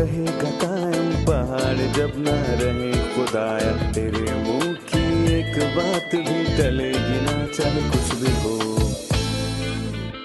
رہے گا قائم پہاڑ جب نہ رہے خدایا تیرے منہ کی ایک بات بھی ٹلے گی نہ چاہے کچھ بھی ہو.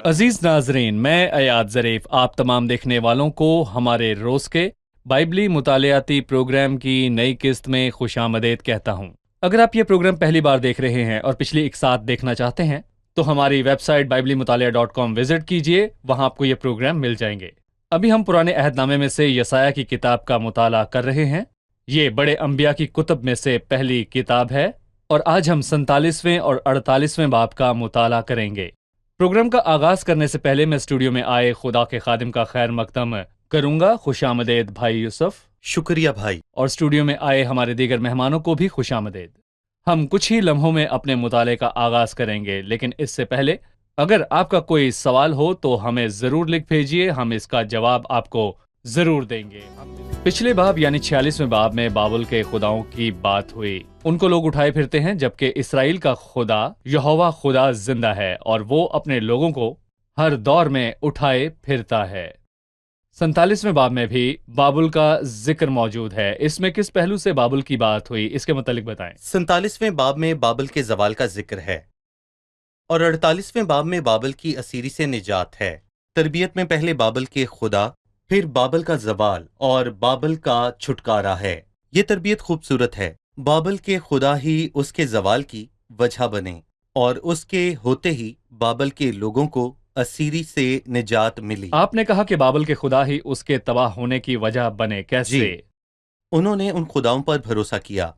عزیز ناظرین، میں ایاد ظریف آپ تمام دیکھنے والوں کو ہمارے روز کے بائبلی مطالعاتی پروگرام کی نئی قسط میں خوش آمدید کہتا ہوں. اگر آپ یہ پروگرام پہلی بار دیکھ رہے ہیں اور پچھلی ایک ساتھ دیکھنا چاہتے ہیں تو ہماری ویب سائٹ biblimutaliah.com وزٹ کیجئے، وہاں آپ کو یہ پروگرام مل جائیں گے. ابھی ہم پرانے عہد نامے میں سے یسایہ کی کتاب کا مطالعہ کر رہے ہیں. یہ بڑے انبیاء کی کتب میں سے پہلی کتاب ہے اور آج ہم 47ویں اور 48ویں باب کا مطالعہ کریں گے. پروگرام کا آغاز کرنے سے پہلے میں اسٹوڈیو میں آئے خدا کے خادم کا خیر مقدم کروں گا. خوش آمدید بھائی یوسف. شکریہ بھائی. اور اسٹوڈیو میں آئے ہمارے دیگر مہمانوں کو بھی خوش آمدید. ہم کچھ ہی لمحوں میں اپنے مطالعے کا آغاز کریں گے، لیکن اس سے پہلے اگر آپ کا کوئی سوال ہو تو ہمیں ضرور لکھ بھیجیے، ہم اس کا جواب آپ کو ضرور دیں گے. پچھلے باب یعنی 46ویں باب میں بابل کے خداؤں کی بات ہوئی. ان کو لوگ اٹھائے پھرتے ہیں، جبکہ اسرائیل کا خدا یہوہ خدا زندہ ہے اور وہ اپنے لوگوں کو ہر دور میں اٹھائے پھرتا ہے. 47ویں باب میں بھی بابل کا ذکر موجود ہے. اس میں کس پہلو سے بابل کی بات ہوئی، اس کے متعلق بتائیں. 47ویں باب میں بابل کے زوال کا ذکر ہے اور 48ویں باب میں بابل کی اسیری سے نجات ہے. تربیت میں پہلے بابل کے خدا، پھر بابل کا زوال اور بابل کا چھٹکارا ہے. یہ تربیت خوبصورت ہے. بابل کے خدا ہی اس کے زوال کی وجہ بنے اور اس کے ہوتے ہی بابل کے لوگوں کو اسیری سے نجات ملی. آپ نے کہا کہ بابل کے خدا ہی اس کے تباہ ہونے کی وجہ بنے. کیسے؟ جی، انہوں نے ان خداؤں پر بھروسہ کیا،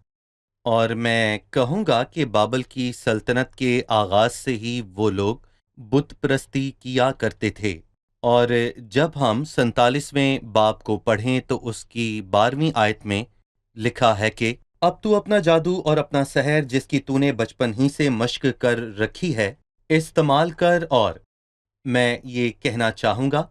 اور میں کہوں گا کہ بابل کی سلطنت کے آغاز سے ہی وہ لوگ بت پرستی کیا کرتے تھے. اور جب ہم 47ویں باب کو پڑھیں تو اس کی 12ویں آیت میں لکھا ہے کہ اب تو اپنا جادو اور اپنا سحر جس کی تو نے بچپن ہی سے مشق کر رکھی ہے استعمال کر. اور میں یہ کہنا چاہوں گا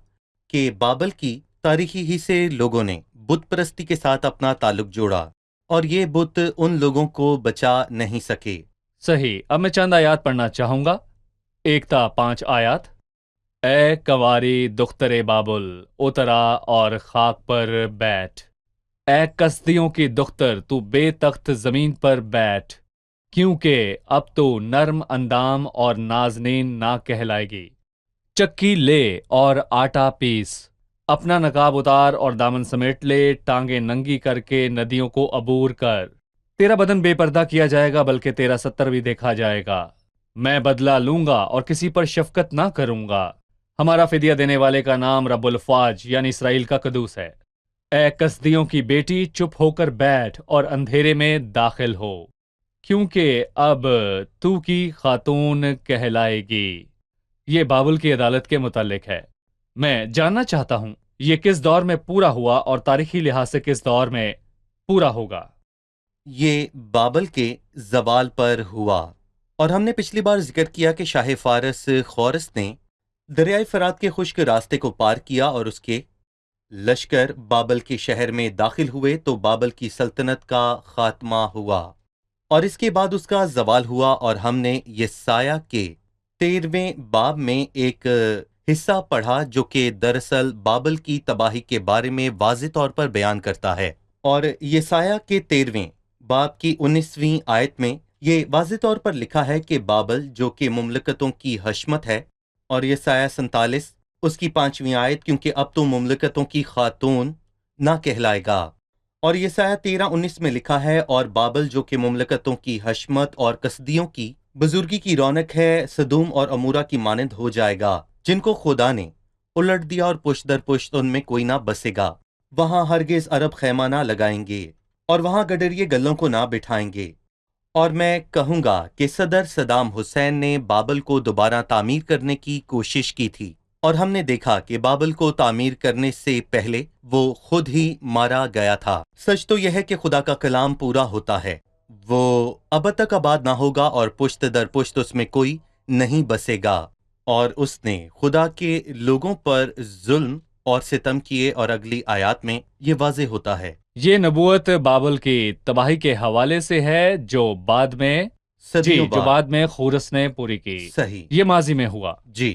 کہ بابل کی تاریخی ہی سے لوگوں نے بت پرستی کے ساتھ اپنا تعلق جوڑا اور یہ بت ان لوگوں کو بچا نہیں سکے. صحیح. اب میں چند آیات پڑھنا چاہوں گا. 1 تا 5 آیات. اے کواری دختر بابل، اترا اور خاک پر بیٹھ. اے کسدیوں کی دختر، تو بے تخت زمین پر بیٹھ، کیونکہ اب تو نرم اندام اور نازنین نہ کہلائے گی. چکی لے اور آٹا پیس، اپنا نقاب اتار اور دامن سمیٹ لے، ٹانگیں ننگی کر کے ندیوں کو عبور کر. تیرا بدن بے پردہ کیا جائے گا، بلکہ تیرا ستر بھی دیکھا جائے گا. میں بدلہ لوں گا اور کسی پر شفقت نہ کروں گا. ہمارا فدیہ دینے والے کا نام رب الفواج یعنی اسرائیل کا قدوس ہے. اے کسدیوں کی بیٹی، چپ ہو کر بیٹھ اور اندھیرے میں داخل ہو، کیونکہ اب تو کی خاتون کہلائے گی. یہ بابل کی عدالت کے متعلق ہے. میں جاننا چاہتا ہوں یہ کس دور میں پورا ہوا اور تاریخی لحاظ سے کس دور میں پورا ہوگا. یہ بابل کے زوال پر ہوا، اور ہم نے پچھلی بار ذکر کیا کہ شاہ فارس خورس نے دریائے فرات کے خشک راستے کو پار کیا اور اس کے لشکر بابل کے شہر میں داخل ہوئے تو بابل کی سلطنت کا خاتمہ ہوا اور اس کے بعد اس کا زوال ہوا. اور ہم نے یسایہ کے 13ویں باب میں ایک حصہ پڑھا جو کہ دراصل بابل کی تباہی کے بارے میں واضح طور پر بیان کرتا ہے. اور یسایہ کے 13ویں باب کی 19ویں آیت میں یہ واضح طور پر لکھا ہے کہ بابل جو کہ مملکتوں کی حشمت ہے. اور یسایہ 47 اس کی 5ویں آیت، کیونکہ اب تو مملکتوں کی خاتون نہ کہلائے گا. اور یسایہ 13:19 میں لکھا ہے اور بابل جو کہ مملکتوں کی حشمت اور کسدیوں کی بزرگی کی رونق ہے، سدوم اور امورا کی مانند ہو جائے گا، جن کو خدا نے الٹ دیا اور پشت در پشت ان میں کوئی نہ بسے گا. وہاں ہرگز عرب خیمہ نہ لگائیں گے اور وہاں گڈریے گلوں کو نہ بٹھائیں گے. اور میں کہوں گا کہ صدر صدام حسین نے بابل کو دوبارہ تعمیر کرنے کی کوشش کی تھی، اور ہم نے دیکھا کہ بابل کو تعمیر کرنے سے پہلے وہ خود ہی مارا گیا تھا. سچ تو یہ ہے کہ خدا کا کلام پورا ہوتا ہے، وہ اب تک آباد نہ ہوگا اور پشت در پشت اس میں کوئی نہیں بسے گا. اور اس نے خدا کے لوگوں پر ظلم اور ستم کیے، اور اگلی آیات میں یہ واضح ہوتا ہے. یہ نبوت بابل کی تباہی کے حوالے سے ہے جو بعد میں صدیوں جو بعد میں خورس نے پوری کی. صحیح. یہ ماضی میں ہوا. جی.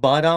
12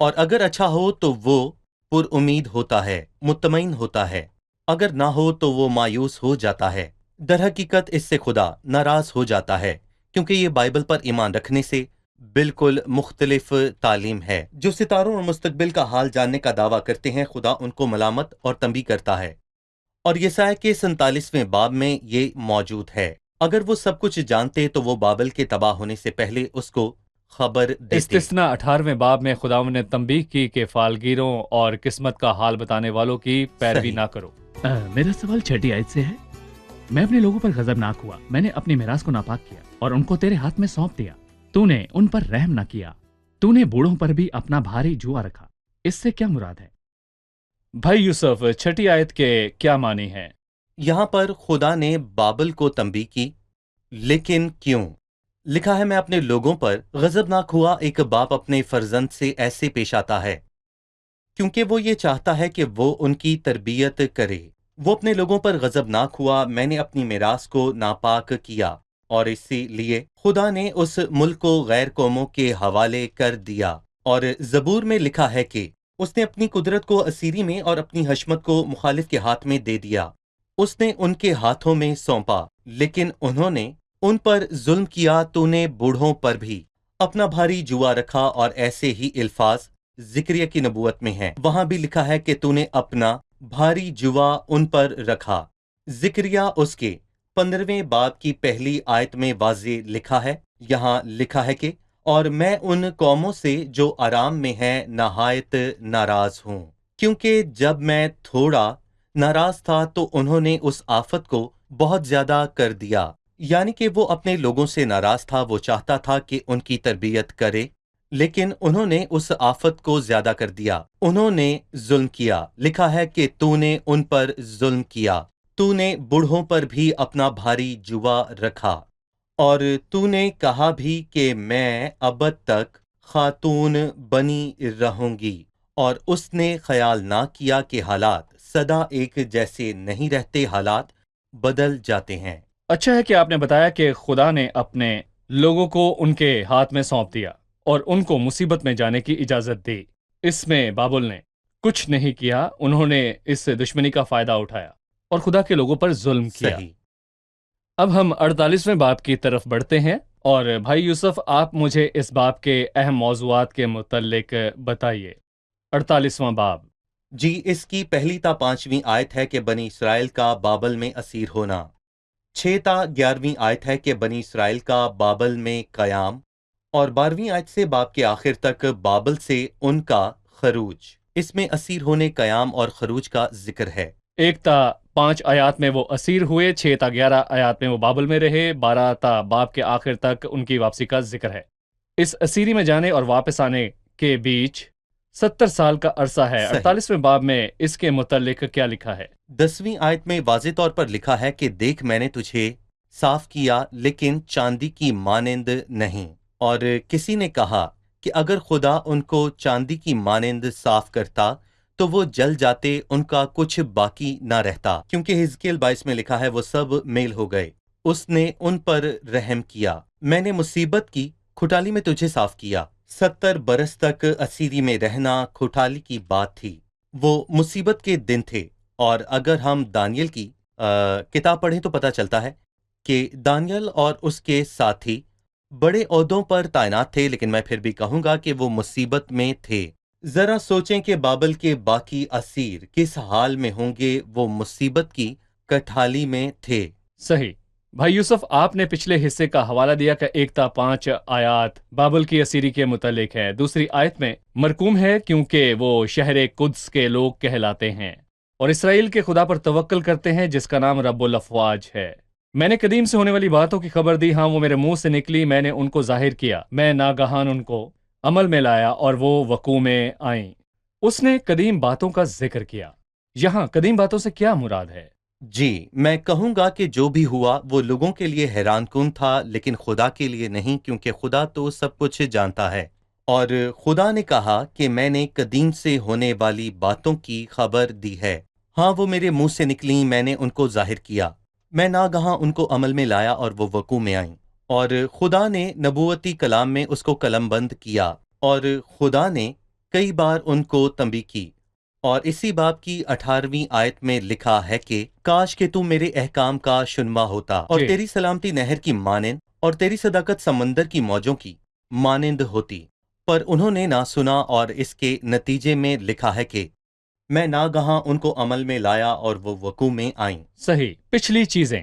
اور اگر اچھا ہو تو وہ پر امید ہوتا ہے، مطمئن ہوتا ہے، اگر نہ ہو تو وہ مایوس ہو جاتا ہے۔ در حقیقت اس سے خدا ناراض ہو جاتا ہے، کیونکہ یہ بائبل پر ایمان رکھنے سے بالکل مختلف تعلیم ہے۔ جو ستاروں اور مستقبل کا حال جاننے کا دعویٰ کرتے ہیں، خدا ان کو ملامت اور تنبیہ کرتا ہے، اور یسایہ کے 47ویں باب میں یہ موجود ہے۔ اگر وہ سب کچھ جانتے تو وہ بابل کے تباہ ہونے سے پہلے اس کو خبر دیتے۔ استثنا 18ویں باب میں خداوند نے تنبیہ کی کہ فالگیروں اور قسمت کا حال بتانے والوں کی پیروی صحیح۔ نہ کرو۔ میرا سوال 6 آیت سے ہے۔ میں اپنے لوگوں پر غضبناک ہوا، میں نے اپنی میراث کو ناپاک کیا اور ان کو تیرے ہاتھ میں سونپ دیا۔ تو نے ان پر رحم نہ کیا، تو نے بوڑھوں پر بھی اپنا بھاری جوا رکھا۔ اس سے کیا مراد ہے؟ بھائی یوسف، 6 آیت کے کیا معنی ہیں؟ یہاں پر خدا نے بابل کو تنبیہ کی، لیکن کیوں؟ لکھا ہے میں اپنے لوگوں پر غضبناک ہوا۔ ایک باپ اپنے فرزند سے ایسے پیش آتا ہے کیونکہ وہ یہ چاہتا ہے کہ وہ ان کی تربیت کرے۔ وہ اپنے لوگوں پر غضبناک ہوا، میں نے اپنی میراث کو ناپاک کیا، اور اسی لیے خدا نے اس ملک کو غیر قوموں کے حوالے کر دیا۔ اور زبور میں لکھا ہے کہ اس نے اپنی قدرت کو اسیری میں اور اپنی حشمت کو مخالف کے ہاتھ میں دے دیا۔ اس نے ان کے ہاتھوں میں سونپا، لیکن انہوں نے ان پر ظلم کیا۔ تو نے بوڑھوں پر بھی اپنا بھاری جوا رکھا، اور ایسے ہی الفاظ ذکریہ کی نبوت میں ہیں۔ وہاں بھی لکھا ہے کہ تو نے اپنا بھاری جوا ان پر رکھا۔ ذکریہ اس کے 15ویں باب کی پہلی آیت میں واضح لکھا ہے۔ یہاں لکھا ہے کہ اور میں ان قوموں سے جو آرام میں ہیں نہایت ناراض ہوں، کیونکہ جب میں تھوڑا ناراض تھا تو انہوں نے اس آفت کو بہت زیادہ کر دیا۔ یعنی کہ وہ اپنے لوگوں سے ناراض تھا، وہ چاہتا تھا کہ ان کی تربیت کرے، لیکن انہوں نے اس آفت کو زیادہ کر دیا۔ انہوں نے ظلم کیا۔ لکھا ہے کہ تو نے ان پر ظلم کیا، تو نے بوڑھوں پر بھی اپنا بھاری جوا رکھا، اور تو نے کہا بھی کہ میں ابد تک خاتون بنی رہوں گی۔ اور اس نے خیال نہ کیا کہ حالات سدا ایک جیسے نہیں رہتے، حالات بدل جاتے ہیں۔ اچھا ہے کہ آپ نے بتایا کہ خدا نے اپنے لوگوں کو ان کے ہاتھ میں سونپ دیا اور ان کو مصیبت میں جانے کی اجازت دی۔ اس میں بابل نے کچھ نہیں کیا، انہوں نے اس دشمنی کا فائدہ اٹھایا اور خدا کے لوگوں پر ظلم کیا۔ صحیح۔ اب ہم 48ویں باب کی طرف بڑھتے ہیں، اور بھائی یوسف آپ مجھے اس باب کے اہم موضوعات کے متعلق بتائیے۔ 48واں باب۔ جی، اس کی پہلی تا 5ویں آیت ہے کہ بنی اسرائیل کا بابل میں اسیر ہونا۔ 6 تا 11ویں آیت ہے کہ بنی اسرائیل کا بابل میں قیام، اور 12ویں آیت سے باب کے آخر تک بابل سے ان کا خروج۔ اس میں اسیر ہونے، قیام اور خروج کا ذکر ہے۔ 1 تا 5 آیات میں وہ اسیر ہوئے، 6 تا 11 آیات میں وہ بابل میں رہے، 12 تا باب کے آخر تک ان کی واپسی کا ذکر ہے۔ اس اسیری میں جانے اور واپس آنے کے بیچ 70 سال کا عرصہ ہے۔ صحیح۔ 48ویں باب میں اس کے متعلق کیا لکھا ہے؟ 10ویں آیت میں واضح طور پر لکھا ہے کہ دیکھ میں نے تجھے صاف کیا، لیکن چاندی کی مانند نہیں۔ اور کسی نے کہا کہ اگر خدا ان کو چاندی کی مانند صاف کرتا تو وہ جل جاتے، ان کا کچھ باقی نہ رہتا، کیونکہ حزقیل 22 میں لکھا ہے وہ سب میل ہو گئے، اس نے ان پر رحم کیا۔ میں نے مصیبت کی کھٹالی میں تجھے صاف کیا۔ 70 برس تک اسیری میں رہنا کھٹالی کی بات تھی، وہ مصیبت کے دن تھے۔ اور اگر ہم دانیل کی کتاب پڑھیں تو پتہ چلتا ہے کہ دانیل اور اس کے ساتھی بڑے عہدوں پر تعینات تھے، لیکن میں پھر بھی کہوں گا کہ وہ مصیبت میں تھے۔ ذرا سوچیں کہ بابل کے باقی اسیر کس حال میں ہوں گے، وہ مصیبت کی کٹھالی میں تھے۔ صحیح۔ بھائی یوسف، آپ نے پچھلے حصے کا حوالہ دیا کہ 1 تا 5 آیات بابل کی اسیری کے متعلق ہے۔ دوسری آیت میں مرقوم ہے کیونکہ وہ شہر قدس کے لوگ کہلاتے ہیں اور اسرائیل کے خدا پر توکل کرتے ہیں جس کا نام رب الافواج ہے۔ میں نے قدیم سے ہونے والی باتوں کی خبر دی، ہاں وہ میرے منہ سے نکلی، میں نے ان کو ظاہر کیا، میں ناگہان ان کو عمل میں لایا اور وہ وقوع میں آئیں۔ اس نے قدیم باتوں کا ذکر کیا۔ یہاں قدیم باتوں سے کیا مراد ہے؟ جی، میں کہوں گا کہ جو بھی ہوا وہ لوگوں کے لیے حیران کن تھا، لیکن خدا کے لیے نہیں، کیونکہ خدا تو سب کچھ جانتا ہے۔ اور خدا نے کہا کہ میں نے قدیم سے ہونے والی باتوں کی خبر دی ہے، ہاں وہ میرے منہ سے نکلیں، میں نے ان کو ظاہر کیا، میں ناگہاں ان کو عمل میں لایا اور وہ وقوع میں آئیں۔ اور خدا نے نبوتی کلام میں اس کو قلم بند کیا، اور خدا نے کئی بار ان کو تنبیہ کی، اور اسی باب کی 18ویں آیت میں لکھا ہے کہ کاش کہ تم میرے احکام کا شنوا ہوتا، اور جی۔ تیری سلامتی نہر کی مانند اور تیری صداقت سمندر کی موجوں کی مانند ہوتی، پر انہوں نے نہ سنا، اور اس کے نتیجے میں لکھا ہے کہ میں ناگہاں ان کو عمل میں لایا اور وہ وقوع میں آئیں۔ صحیح، پچھلی چیزیں۔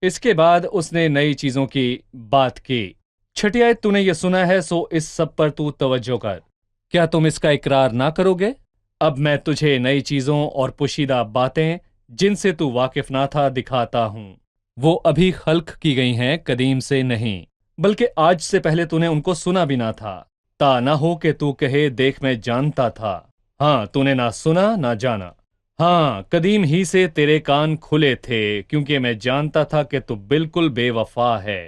اس کے بعد اس نے نئی چیزوں کی بات کی۔ چھٹی آیت، تو نے یہ سنا ہے سو اس سب پر تو توجہ کر، کیا تم اس کا اقرار نہ کرو گے؟ اب میں تجھے نئی چیزوں اور پوشیدہ باتیں جن سے تو واقف نہ تھا دکھاتا ہوں، وہ ابھی خلق کی گئی ہیں، قدیم سے نہیں، بلکہ آج سے پہلے تو نے ان کو سنا بھی نہ تھا، تا نہ ہو کہ تو کہے دیکھ میں جانتا تھا۔ ہاں، تو نے نہ سنا نہ جانا، ہاں قدیم ہی سے تیرے کان کھلے تھے، کیونکہ میں جانتا تھا کہ تو بالکل بے وفا ہے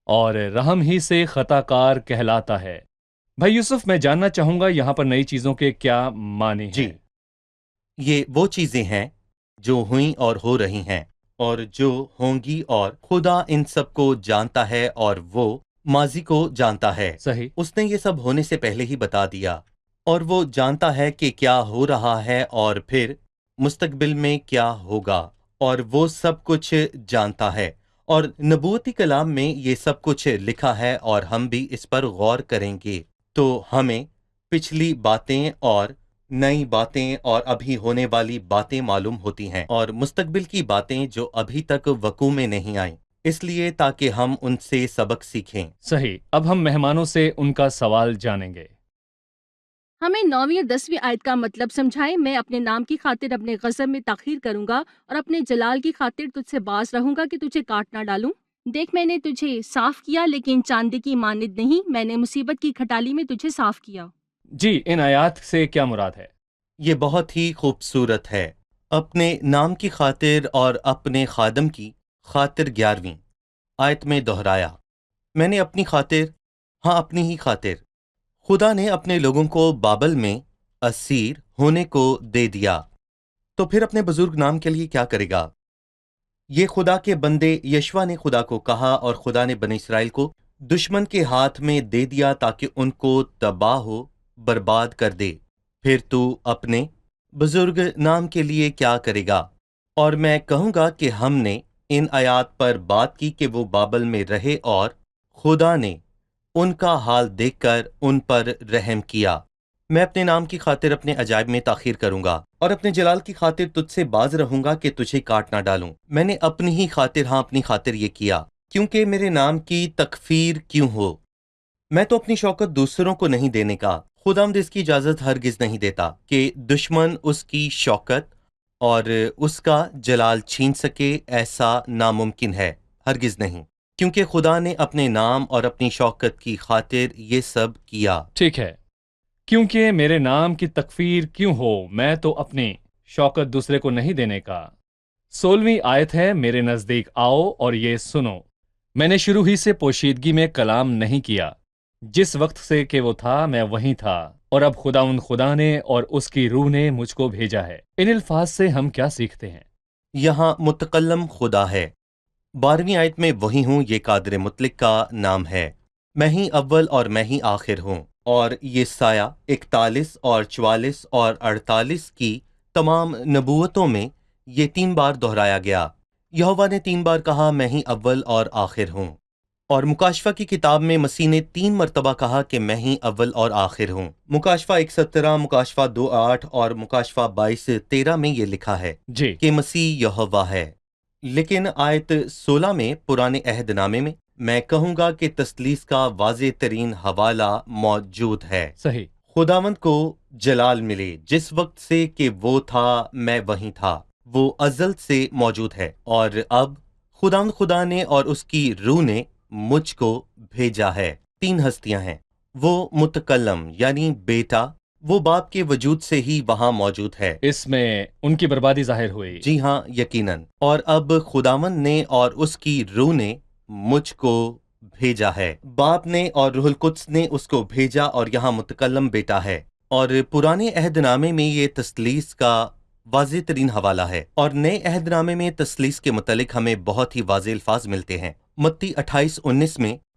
اور رحم ہی سے خطا کار کہلاتا ہے۔ بھائی یوسف، میں جاننا چاہوں گا یہاں پر نئی چیزوں کے کیا معنی ہیں؟ جی، یہ وہ چیزیں ہیں جو ہوئیں اور ہو رہی ہیں اور جو ہوں گی، اور خدا ان سب کو جانتا ہے اور وہ ماضی کو جانتا ہے۔ صحیح، اس نے یہ سب ہونے سے پہلے ہی بتا دیا، اور وہ جانتا ہے کہ کیا ہو رہا ہے اور پھر مستقبل میں کیا ہوگا، اور وہ سب کچھ جانتا ہے، اور نبوتی کلام میں یہ سب کچھ لکھا ہے، اور ہم بھی اس پر غور کریں گے تو ہمیں پچھلی باتیں اور نئی باتیں اور ابھی ہونے والی باتیں معلوم ہوتی ہیں، اور مستقبل کی باتیں جو ابھی تک وقوع میں نہیں آئیں، اس لیے تاکہ ہم ان سے سبق سیکھیں۔ صحیح۔ اب ہم مہمانوں سے ان کا سوال جانیں گے۔ ہمیں 9ویں اور 10ویں آیت کا مطلب سمجھائیں۔ میں اپنے نام کی خاطر اپنے غضب میں تاخیر کروں گا اور اپنے جلال کی خاطر تجھ سے باز رہوں گا کہ تجھے کاٹ نہ ڈالوں۔ دیکھ، میں نے تجھے صاف کیا، لیکن چاندی کی مانند نہیں، میں نے مصیبت کی کھٹالی میں تجھے صاف کیا۔ جی، ان آیات سے کیا مراد ہے؟ یہ بہت ہی خوبصورت ہے۔ اپنے نام کی خاطر اور اپنے خادم کی خاطر 11ویں آیت میں دہرایا۔ میں نے اپنی خاطر، ہاں اپنی ہی خاطر، خدا نے اپنے لوگوں کو بابل میں اسیر ہونے کو دے دیا، تو پھر اپنے بزرگ نام کے لیے کیا کرے گا؟ یہ خدا کے بندے یشوع نے خدا کو کہا، اور خدا نے بنی اسرائیل کو دشمن کے ہاتھ میں دے دیا تاکہ ان کو تباہ و برباد کر دے۔ پھر تو اپنے بزرگ نام کے لیے کیا کرے گا؟ اور میں کہوں گا کہ ہم نے ان آیات پر بات کی کہ وہ بابل میں رہے، اور خدا نے ان کا حال دیکھ کر ان پر رحم کیا۔ میں اپنے نام کی خاطر اپنے عجائب میں تاخیر کروں گا، اور اپنے جلال کی خاطر تجھ سے باز رہوں گا کہ تجھے کاٹ نہ ڈالوں۔ میں نے اپنی ہی خاطر، ہاں اپنی خاطر یہ کیا، کیونکہ میرے نام کی تکفیر کیوں ہو۔ میں تو اپنی شوکت دوسروں کو نہیں دینے کا، خداوند اس کی اجازت ہرگز نہیں دیتا کہ دشمن اس کی شوکت اور اس کا جلال چھین سکے، ایسا ناممکن ہے، ہرگز نہیں، کیونکہ خدا نے اپنے نام اور اپنی شوکت کی خاطر یہ سب کیا۔ ٹھیک ہے، کیونکہ میرے نام کی تکفیر کیوں ہو، میں تو اپنی شوکت دوسرے کو نہیں دینے کا۔ 16ویں آیت ہے، میرے نزدیک آؤ اور یہ سنو، میں نے شروع ہی سے پوشیدگی میں کلام نہیں کیا، جس وقت سے کہ وہ تھا میں وہیں تھا، اور اب خدا نے اور اس کی روح نے مجھ کو بھیجا ہے۔ ان الفاظ سے ہم کیا سیکھتے ہیں؟ یہاں متکلم خدا ہے۔ 12ویں آیت میں وہی ہوں، یہ قادر مطلق کا نام ہے۔ میں ہی اول اور میں ہی آخر ہوں، اور یہ سایہ 41 اور 44 اور 48 کی تمام نبوتوں میں یہ 3 بار دہرایا گیا۔ یہوہ نے 3 بار کہا میں ہی اول اور آخر ہوں، اور مکاشفہ کی کتاب میں مسیح نے 3 مرتبہ کہا کہ میں ہی اول اور آخر ہوں۔ مکاشفہ 1:17، مکاشفہ 2:8 اور مکاشفہ 22:13 میں یہ لکھا ہے جی، کہ مسیح یہوہ ہے۔ لیکن آیت 16 میں پرانے عہد نامے میں کہوں گا کہ تثلیث کا واضح ترین حوالہ موجود ہے۔ صحیح، خداوند کو جلال ملے، جس وقت سے کہ وہ تھا میں وہیں تھا، وہ ازل سے موجود ہے، اور اب خداوند خدا نے اور اس کی روح نے مجھ کو بھیجا ہے۔ 3 ہستیاں ہیں۔ وہ متکلم یعنی بیٹا، وہ باپ کے وجود سے ہی وہاں موجود ہے۔ اس میں ان کی بربادی ظاہر ہوئی۔ جی ہاں، یقیناً۔ اور اب خداوند نے اور اس کی روح نے مجھ کو بھیجا ہے۔ باپ نے اور روح القدس نے اس کو بھیجا، اور یہاں متکلم بیٹا ہے۔ اور پرانے عہد نامے میں یہ تثلیث کا واضح ترین حوالہ ہے، اور نئے عہد نامے میں تثلیث کے متعلق ہمیں بہت ہی واضح الفاظ ملتے ہیں۔ متی 28:19 میں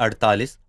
48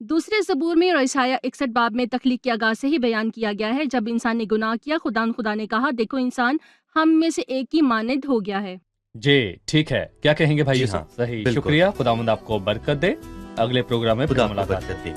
دوسرے زبور میں اور عیسائیہ 61 باب میں تخلیق کی آغاز سے ہی بیان کیا گیا ہے، جب انسان نے گناہ کیا خدا نے کہا دیکھو انسان ہم میں سے ایک کی مانند ہو گیا ہے۔ جی ٹھیک ہے، کیا کہیں گے بھائی جی یوسف؟ ہاں، صحیح، بالکل۔ شکریہ، خداوند آپ کو برکت دے۔ اگلے پروگرام میں خدا پھر آپ کو ملاقات برکت دے۔